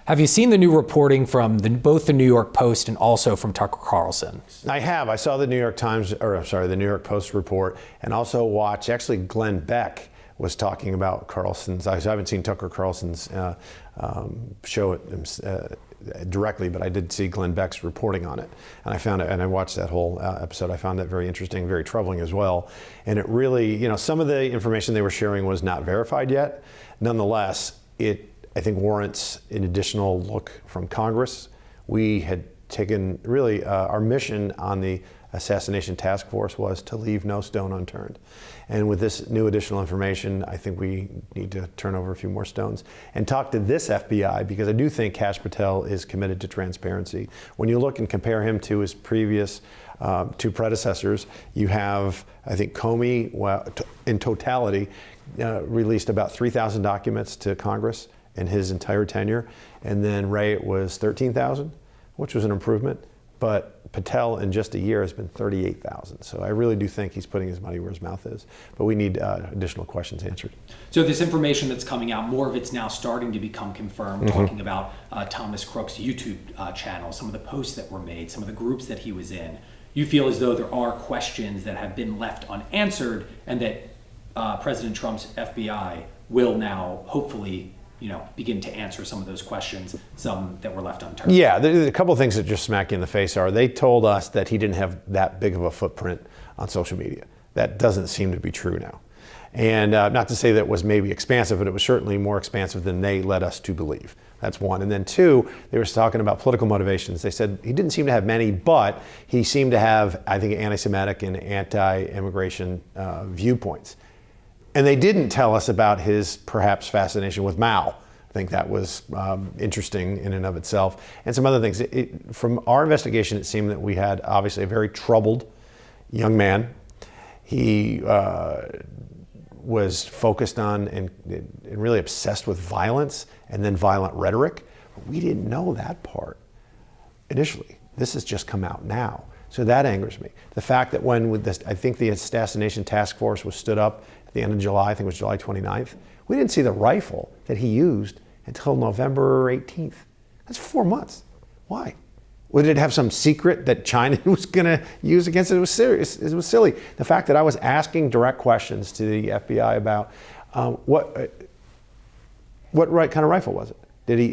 Have you seen the new reporting from both the New York Post and also from Tucker Carlson? I have. I saw the New York Post report, and also actually Glenn Beck was talking about Carlson's. I haven't seen Tucker Carlson's show directly, but I did see Glenn Beck's reporting on it. And I found it, and I watched that whole episode. I found it very interesting, very troubling as well. And it really, some of the information they were sharing was not verified yet. Nonetheless, I think warrants an additional look from Congress. We had taken our mission on the assassination task force was to leave no stone unturned. And with this new additional information, I think we need to turn over a few more stones and talk to this FBI, because I do think Kash Patel is committed to transparency. When you look and compare him to his previous two predecessors, you have, I think, Comey, in totality, released about 3,000 documents to Congress in his entire tenure. And then Wray, it was 13,000, which was an improvement. But Patel in just a year has been 38,000. So I really do think he's putting his money where his mouth is. But we need additional questions answered. So this information that's coming out, more of it's now starting to become confirmed, talking about Thomas Crooks' YouTube channel, some of the posts that were made, some of the groups that he was in. You feel as though there are questions that have been left unanswered, and that President Trump's FBI will now hopefully begin to answer some of those questions, some that were left unturned. Yeah, a couple of things that just smack you in the face are, they told us that he didn't have that big of a footprint on social media. That doesn't seem to be true now. And not to say that it was maybe expansive, but it was certainly more expansive than they led us to believe. That's one. And then two, they were talking about political motivations. They said he didn't seem to have many, but he seemed to have, I think, anti-Semitic and anti-immigration viewpoints. And they didn't tell us about his perhaps fascination with Mao. I think that was interesting in and of itself. And some other things. From our investigation, it seemed that we had obviously a very troubled young man. He was focused on and really obsessed with violence and then violent rhetoric. But we didn't know that part initially. This has just come out now. So that angers me. The fact that I think the assassination task force was stood up at the end of July, I think it was July 29th, we didn't see the rifle that he used until November 18th. That's 4 months. Why? Would it have some secret that China was going to use against it? It was serious. It was silly. The fact that I was asking direct questions to the FBI about what kind of rifle was it?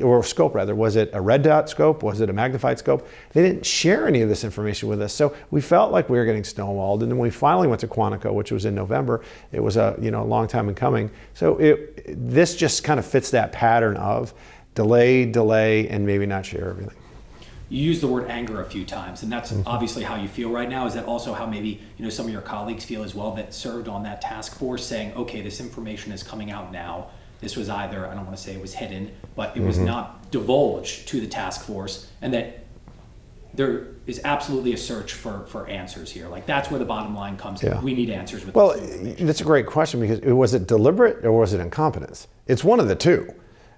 Or scope rather, was it a red dot scope? Was it a magnified scope? They didn't share any of this information with us. So we felt like we were getting stonewalled. And then when we finally went to Quantico, which was in November, it was a long time in coming. So this just kind of fits that pattern of delay, and maybe not share everything. You used the word anger a few times, and that's obviously how you feel right now. Is that also how maybe some of your colleagues feel as well that served on that task force, saying, okay, this information is coming out now. This was either, I don't want to say it was hidden, but it was not divulged to the task force, and that there is absolutely a search for answers here. Like, that's where the bottom line comes in. We need answers with this information. That's a great question, because was it deliberate or was it incompetence? It's one of the two.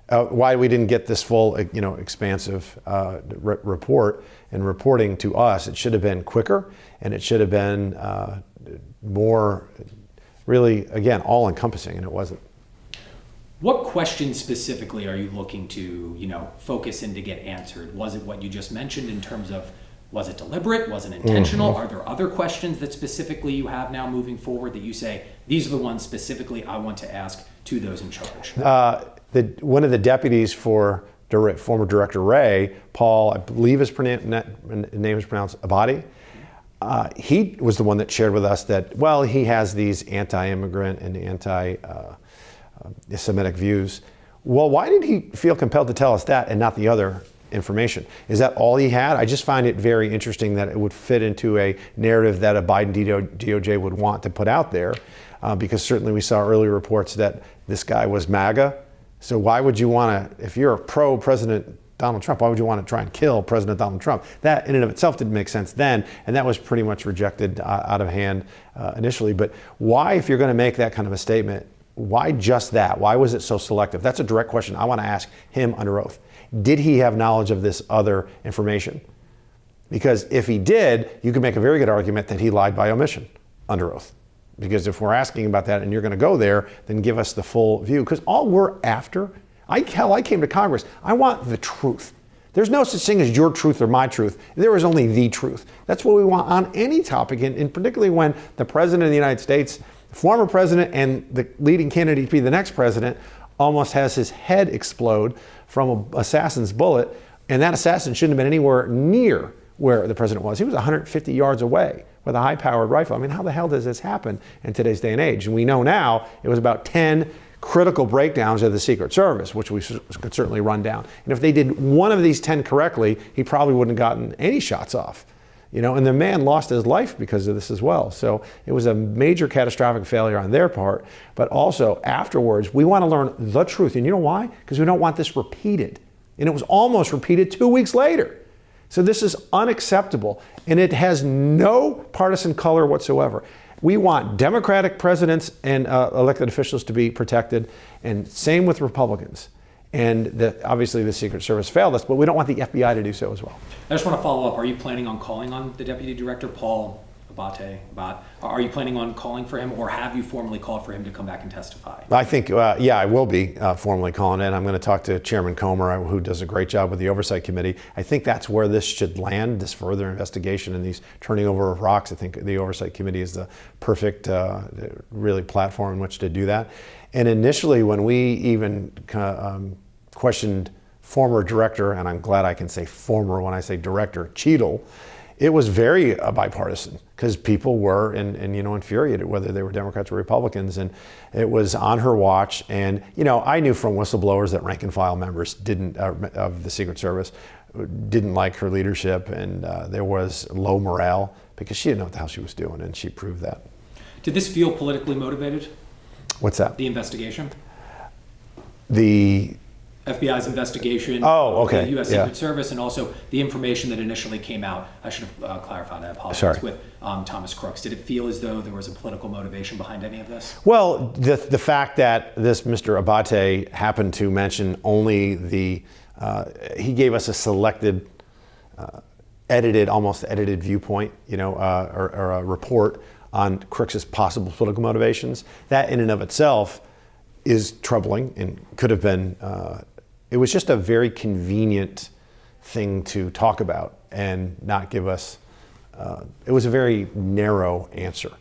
Why we didn't get this full, expansive report and reporting to us. It should have been quicker, and it should have been more, really, again, all-encompassing, and it wasn't. What questions specifically are you looking to, focus in to get answered? Was it what you just mentioned in terms of, was it deliberate? Was it intentional? Are there other questions that specifically you have now moving forward that you say, these are the ones specifically I want to ask to those in charge? One of the deputies for former Director Wray, Paul, I believe his name is pronounced Abadi, he was the one that shared with us that, he has these anti-immigrant and anti-Semitic views. Well, why did he feel compelled to tell us that and not the other information? Is that all he had? I just find it very interesting that it would fit into a narrative that a Biden DOJ would want to put out there, because certainly we saw early reports that this guy was MAGA. So why would you want to, if you're a pro-President Donald Trump, why would you want to try and kill President Donald Trump? That in and of itself didn't make sense then, and that was pretty much rejected out of hand initially. But why, if you're going to make that kind of a statement, why just that? Why was it so selective? That's a direct question I want to ask him under oath. Did he have knowledge of this other information? Because if he did, you could make a very good argument that he lied by omission under oath. Because if we're asking about that and you're going to go there, then give us the full view. Because all we're after Hell, I came to Congress. I want the truth. There's no such thing as your truth or my truth. There is only the truth. That's what we want on any topic, and particularly when the President of the United States, former president, and the leading candidate to be the next president almost has his head explode from an assassin's bullet, and that assassin shouldn't have been anywhere near where the president was. He was 150 yards away with a high-powered rifle. I mean, how the hell does this happen in today's day and age? And we know now it was about 10 critical breakdowns of the Secret Service, which we could certainly run down. And if they did one of these 10 correctly, he probably wouldn't have gotten any shots off. And the man lost his life because of this as well. So it was a major catastrophic failure on their part, but also afterwards, we want to learn the truth. And you know why? Because we don't want this repeated. And it was almost repeated 2 weeks later. So this is unacceptable, and it has no partisan color whatsoever. We want Democratic presidents and elected officials to be protected, and same with Republicans. And obviously the Secret Service failed us, but we don't want the FBI to do so as well. I just want to follow up. Are you planning on calling on the Deputy Director, Paul Abate? Are you planning on calling for him, or have you formally called for him to come back and testify? I think, I will be formally calling it. I'm going to talk to Chairman Comer, who does a great job with the Oversight Committee. I think that's where this should land, this further investigation and these turning over of rocks. I think the Oversight Committee is the perfect, really, platform in which to do that. And initially, when we even questioned former director, and I'm glad I can say former when I say director, Cheadle, it was very bipartisan, because people were infuriated whether they were Democrats or Republicans, and it was on her watch. And I knew from whistleblowers that rank and file members of the Secret Service didn't like her leadership, and there was low morale because she didn't know what the hell she was doing, and she proved that. Did this feel politically motivated? What's that? The investigation? The FBI's investigation, okay. the U.S. Secret Service, and also the information that initially came out. I should have clarified, I apologize, Sorry. with Thomas Crooks. Did it feel as though there was a political motivation behind any of this? Well, the fact that this Mr. Abate happened to mention only he gave us a selected, almost edited viewpoint, or a report on Crooks's possible political motivations. That in and of itself is troubling and could have been, it was just a very convenient thing to talk about and not give us, it was a very narrow answer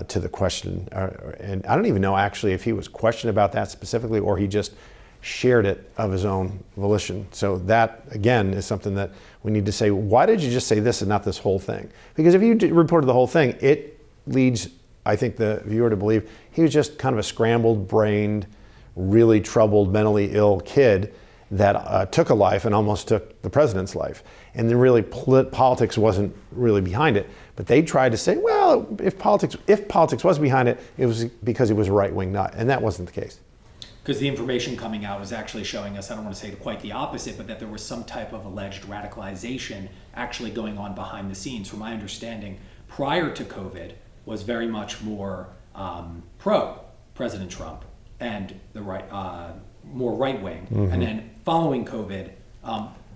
to the question. And I don't even know actually if he was questioned about that specifically, or he just shared it of his own volition. So that, again, is something that we need to say, why did you just say this and not this whole thing? Because if you reported the whole thing, it leads, I think, the viewer to believe he was just kind of a scrambled-brained, really troubled, mentally ill kid that took a life and almost took the president's life. And then really politics wasn't really behind it. But they tried to say, well, if politics was behind it, it was because he was a right-wing nut. And that wasn't the case. Because the information coming out was actually showing us, I don't want to say quite the opposite, but that there was some type of alleged radicalization actually going on behind the scenes. From my understanding, prior to COVID, was very much more pro-President Trump and the more right-wing. Mm-hmm. And then following COVID,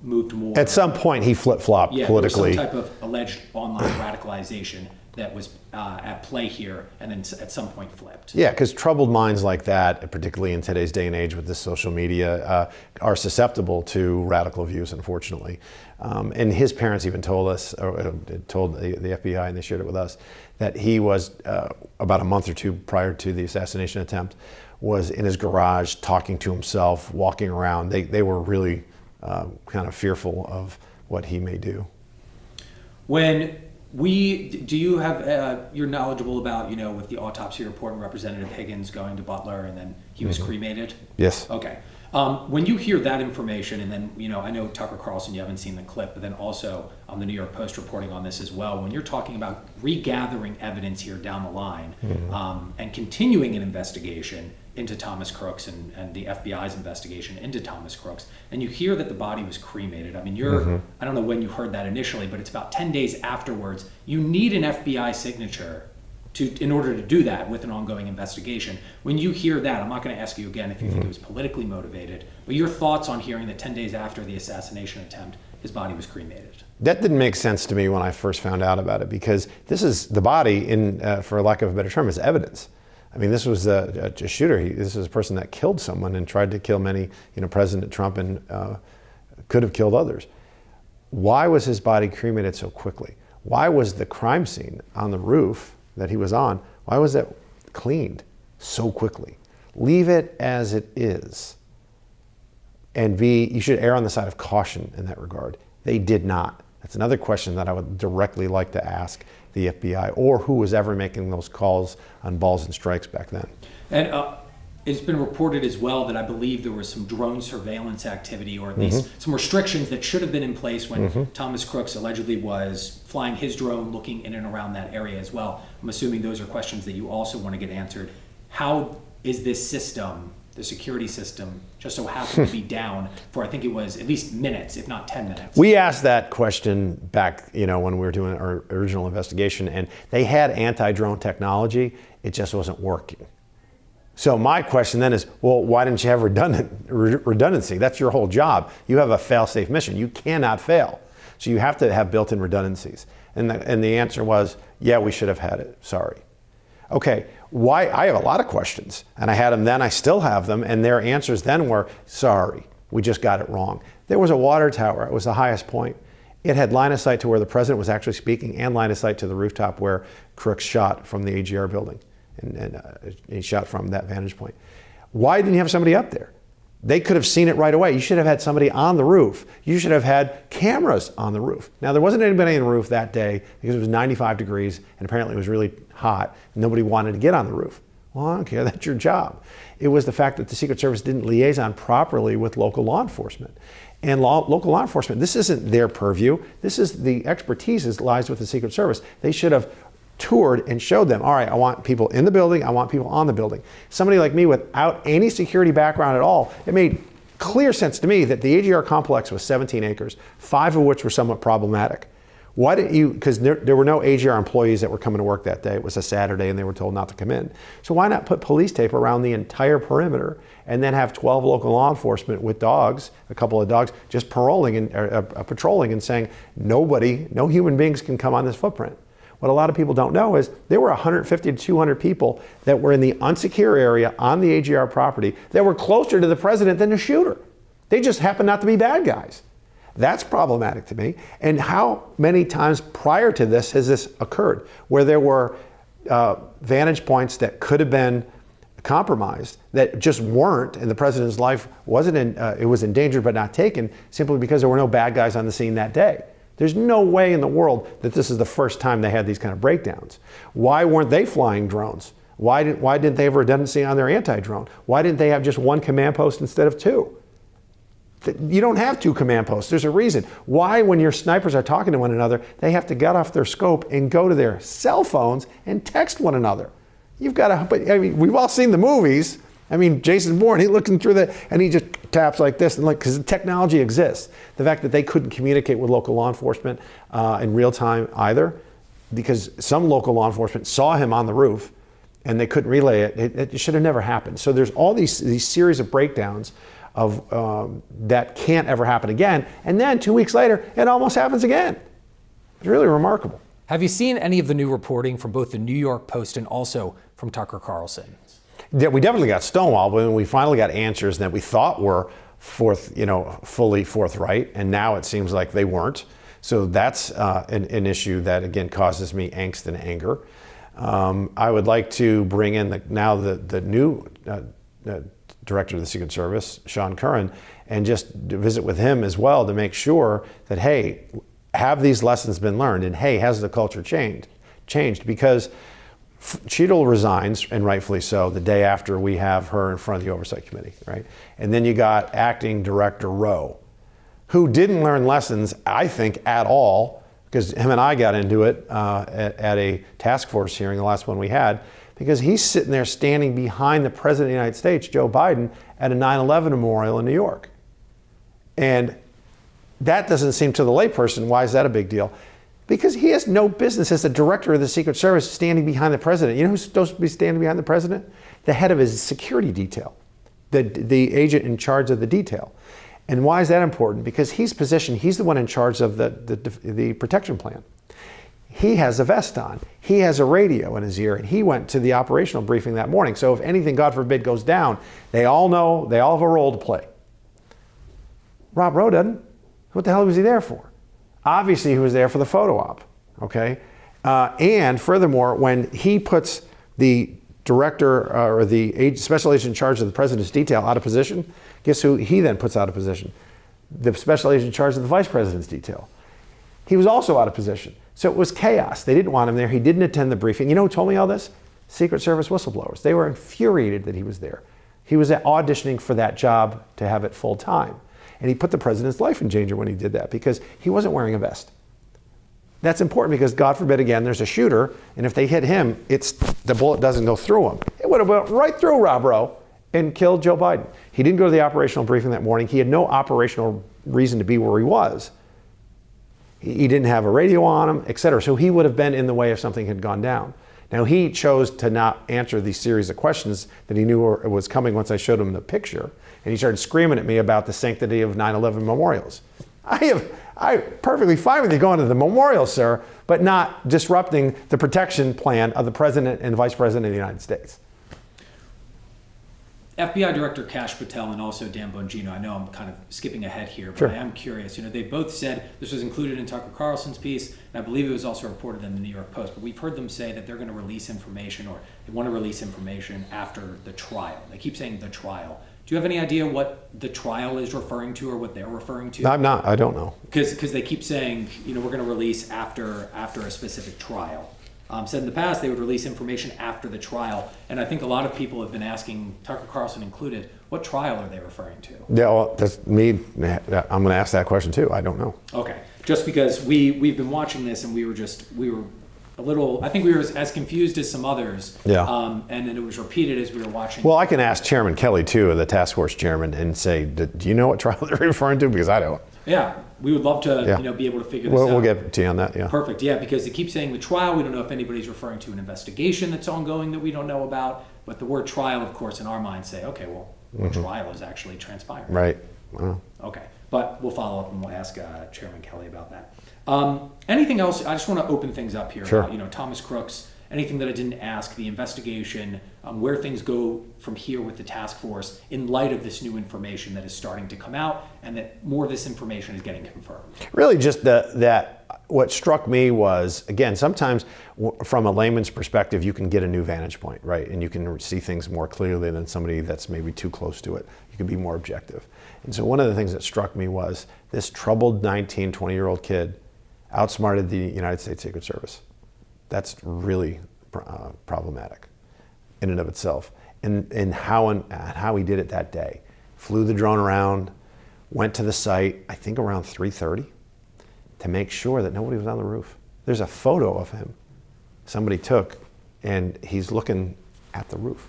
moved more. At some point, he flip-flopped politically. There was some type of alleged online radicalization that was at play here, and then at some point flipped. Yeah, because troubled minds like that, particularly in today's day and age with this social media, are susceptible to radical views, unfortunately. And his parents even told us, or told the FBI, and they shared it with us, that he was, about a month or two prior to the assassination attempt, was in his garage talking to himself, walking around. They were really kind of fearful of what he may do. Do you have, you're knowledgeable about, with the autopsy report and Representative Higgins going to Butler and then he was cremated? Yes. Okay. When you hear that information, and then, I know Tucker Carlson, you haven't seen the clip, but then also the New York Post reporting on this as well, when you're talking about regathering evidence here down the line, and continuing an investigation into Thomas Crooks and the FBI's investigation into Thomas Crooks, and you hear that the body was cremated. I mean, I don't know when you heard that initially, but it's about 10 days afterwards. You need an FBI signature in order to do that with an ongoing investigation. When you hear that, I'm not going to ask you again if you think it was politically motivated, but your thoughts on hearing that 10 days after the assassination attempt, his body was cremated. That didn't make sense to me when I first found out about it, because this is the body, for lack of a better term, is evidence. I mean, this was a shooter. This is a person that killed someone and tried to kill many, President Trump, and could have killed others. Why was his body cremated so quickly? Why was the crime scene on the roof that he was on, why was that cleaned so quickly? Leave it as it is. And B, you should err on the side of caution in that regard. They did not. That's another question that I would directly like to ask the FBI, or who was ever making those calls on balls and strikes back then. And it's been reported as well that I believe there was some drone surveillance activity, or at least some restrictions that should have been in place when Thomas Crooks allegedly was flying his drone, looking in and around that area as well. I'm assuming those are questions that you also want to get answered. How is this system, the security system, just so happened to be down for, I think it was at least minutes, if not 10 minutes? We asked that question back, when we were doing our original investigation, and they had anti-drone technology. It just wasn't working. So my question then is, well, why didn't you have redundancy? That's your whole job. You have a fail-safe mission. You cannot fail. So you have to have built-in redundancies. And the answer was, yeah, we should have had it. Sorry. Okay, why? I have a lot of questions, and I had them then, I still have them, and their answers then were, sorry, we just got it wrong. There was a water tower. It was the highest point. It had line of sight to where the president was actually speaking, and line of sight to the rooftop where Crooks shot from the AGR building. And he shot from that vantage point. Why didn't you have somebody up there? They could have seen it right away. You should have had somebody on the roof. You should have had cameras on the roof. Now, there wasn't anybody on the roof that day because it was 95 degrees and apparently it was really hot. Nobody wanted to get on the roof. Well, I don't care, that's your job. It was the fact that the Secret Service didn't liaison properly with local law enforcement. And local law enforcement, this isn't their purview. This is the expertise lies with the Secret Service. They should have toured and showed them, all right, I want people in the building, I want people on the building. Somebody like me without any security background at all, it made clear sense to me that the AGR complex was 17 acres, 5 of which were somewhat problematic. Why didn't you, because there were no AGR employees that were coming to work that day. It was a Saturday and they were told not to come in. So why not put police tape around the entire perimeter and then have 12 local law enforcement with dogs, a couple of dogs, just patrolling and saying, no human beings can come on this footprint. What a lot of people don't know is there were 150 to 200 people that were in the unsecure area on the AGR property that were closer to the president than the shooter. They just happened not to be bad guys. That's problematic to me. And how many times prior to this has this occurred, where there were vantage points that could have been compromised that just weren't, and the president's life wasn't it was endangered but not taken, simply because there were no bad guys on the scene that day. There's no way in the world that this is the first time they had these kind of breakdowns. Why weren't they flying drones? Why didn't they have redundancy on their anti-drone? Why didn't they have just one command post instead of 2? You don't have 2 command posts. There's a reason. Why, when your snipers are talking to one another, they have to get off their scope and go to their cell phones and text one another? You've got to, but I mean, we've all seen the movies. I mean, Jason Bourne, he's looking through that and he just taps like this, and because the technology exists. The fact that they couldn't communicate with local law enforcement in real time either, because some local law enforcement saw him on the roof and they couldn't relay it. It should have never happened. So there's all these series of breakdowns of that can't ever happen again. And then 2 weeks later, it almost happens again. It's really remarkable. Have you seen any of the new reporting from both the New York Post and also from Tucker Carlson? Yeah, we definitely got stonewalled when we finally got answers that we thought were fully forthright, and now it seems like they weren't. So that's an issue that again causes me angst and anger. I would like to bring in the new director of the Secret Service, Sean Curran, and just visit with him as well to make sure that, hey, have these lessons been learned, and hey, has the culture changed? Because Cheadle resigns, and rightfully so, the day after we have her in front of the Oversight Committee, right? And then you got Acting Director Rowe, who didn't learn lessons, I think, at all, because him and I got into it at a task force hearing, the last one we had, because he's sitting there standing behind the President of the United States, Joe Biden, at a 9/11 memorial in New York. And that doesn't seem to the layperson, why is that a big deal? Because he has no business as the director of the Secret Service standing behind the president. You know who's supposed to be standing behind the president? The head of his security detail, the agent in charge of the detail. And why is that important? Because he's the one in charge of the protection plan. he has a vest on. He has a radio in his ear, and he went to the operational briefing that morning. So if anything, God forbid, goes down, they all know, they all have a role to play. Rob Rowe doesn't. What the hell was he there for? Obviously, he was there for the photo op, okay? And furthermore, when he puts the director or the special agent in charge of the president's detail out of position, guess who he then puts out of position? The special agent in charge of the vice president's detail. He was also out of position. So it was chaos. They didn't want him there. He didn't attend the briefing. You know who told me all this? Secret Service whistleblowers. They were infuriated that he was there. He was auditioning for that job to have it full time. And he put the president's life in danger when he did that because he wasn't wearing a vest. That's important because God forbid, again, there's a shooter, and if they hit him, the bullet doesn't go through him. It would have went right through Rob Rowe and killed Joe Biden. He didn't go to the operational briefing that morning. He had no operational reason to be where he was. He didn't have a radio on him, et cetera. So he would have been in the way if something had gone down. Now, he chose to not answer these series of questions that he knew was coming once I showed him the picture. And he started screaming at me about the sanctity of 9/11 memorials. I'm perfectly fine with you going to the memorial, sir, but not disrupting the protection plan of the president and vice president of the United States. FBI Director Kash Patel and also Dan Bongino, I know I'm kind of skipping ahead here, but Sure. I am curious. They both said this was included in Tucker Carlson's piece, and I believe it was also reported in the New York Post, but we've heard them say that they're going to release information, or they want to release information after the trial. They keep saying the trial. Do you have any idea what the trial is referring to or what they're referring to? I don't know. Because they keep saying, we're going to release after a specific trial. Said in the past they would release information after the trial, and I think a lot of people have been asking, Tucker Carlson included, what trial are they referring to? Yeah, well, that's me. I'm going to ask that question too. I don't know. Okay, just because we've been watching this and we were a little, I think we were as confused as some others. Yeah. And then it was repeated as we were watching. Well, I can ask Chairman Kelly too, the task force chairman, and say, do you know what trial they're referring to? Because I don't. Yeah, we would love to be able to figure this out. We'll get to you on that. Yeah. Perfect. Yeah, because they keep saying the trial. We don't know if anybody's referring to an investigation that's ongoing that we don't know about. But the word trial, of course, in our minds say, okay, well, what trial is actually transpiring? Right. Well. Okay, but we'll follow up and we'll ask Chairman Kelly about that. Anything else? I just want to open things up here. Sure. About, Thomas Crooks. Anything that I didn't ask, the investigation, where things go from here with the task force in light of this new information that is starting to come out and that more of this information is getting confirmed. Really just that what struck me was, again, sometimes from a layman's perspective, you can get a new vantage point, right? And you can see things more clearly than somebody that's maybe too close to it. You can be more objective. And so one of the things that struck me was this troubled 19, 20-year-old kid outsmarted the United States Secret Service. That's really problematic in and of itself. And how he did it that day. Flew the drone around, went to the site, I think around 3:30, to make sure that nobody was on the roof. There's a photo of him somebody took, and he's looking at the roof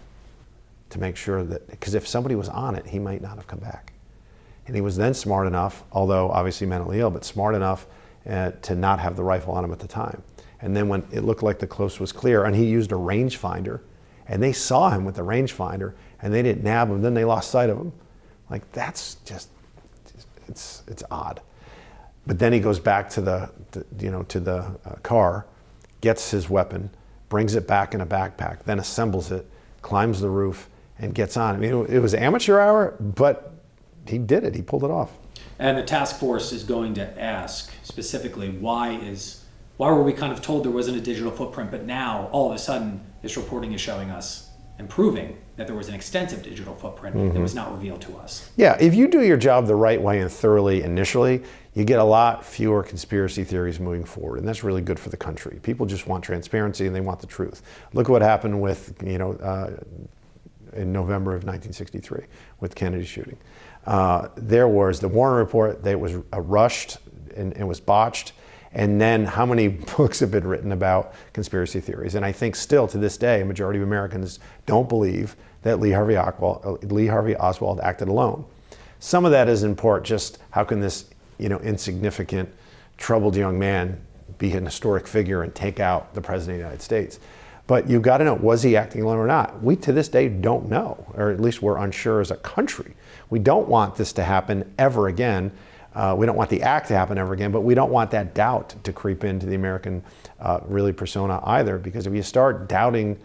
to make sure that, because if somebody was on it, he might not have come back. And he was then smart enough, although obviously mentally ill, but smart enough to not have the rifle on him at the time. And then when it looked like the coast was clear, and he used a rangefinder, and they saw him with the rangefinder, and they didn't nab him, then they lost sight of him. Like, that's just, it's odd. But then he goes back to the car, gets his weapon, brings it back in a backpack, then assembles it, climbs the roof, and gets on. I mean, it was amateur hour, but he did it. He pulled it off. And the task force is going to ask specifically, why were we kind of told there wasn't a digital footprint, but now all of a sudden this reporting is showing us and proving that there was an extensive digital footprint that was not revealed to us. Yeah, if you do your job the right way and thoroughly initially, you get a lot fewer conspiracy theories moving forward, and that's really good for the country. People just want transparency and they want the truth. Look at what happened with, in November of 1963 with Kennedy's shooting. There was the Warren report that was rushed and was botched. And then how many books have been written about conspiracy theories? And I think still to this day, a majority of Americans don't believe that Lee Harvey Oswald acted alone. Some of that is in part just how can this insignificant, troubled young man be an historic figure and take out the President of the United States? But you've got to know, was he acting alone or not? We to this day don't know, or at least we're unsure as a country. We don't want this to happen ever again. We don't want the act to happen ever again, but we don't want that doubt to creep into the American really persona either, because if you start doubting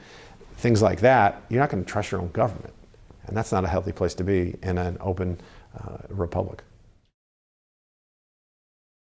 things like that, you're not going to trust your own government. And that's not a healthy place to be in an open republic.